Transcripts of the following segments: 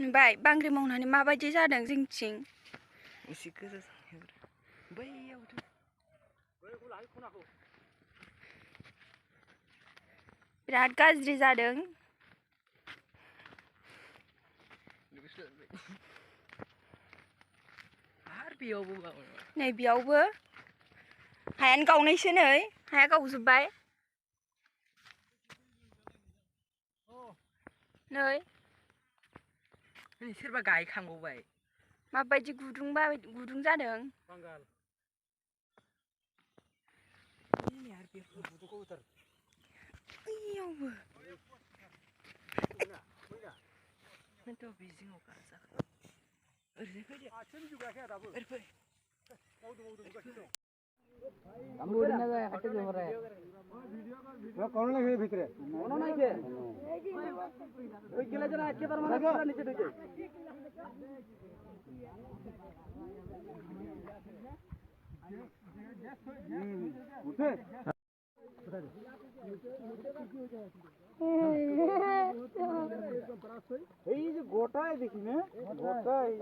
बाय बांग्रि मावनानै माबायदि जादों जोंथिं एसे गोजा बैयाव बिराद गाज्रि जादों नै बेयावबो हायानो गावनायसो नै हाया गावजोब्बाय नै सोरबा गायखांबावबाय माबायदि गुदुं जादों बैयावबो এই যে গোটায় দেখি না গোটায়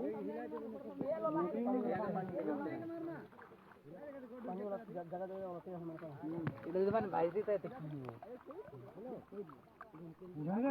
জায়গা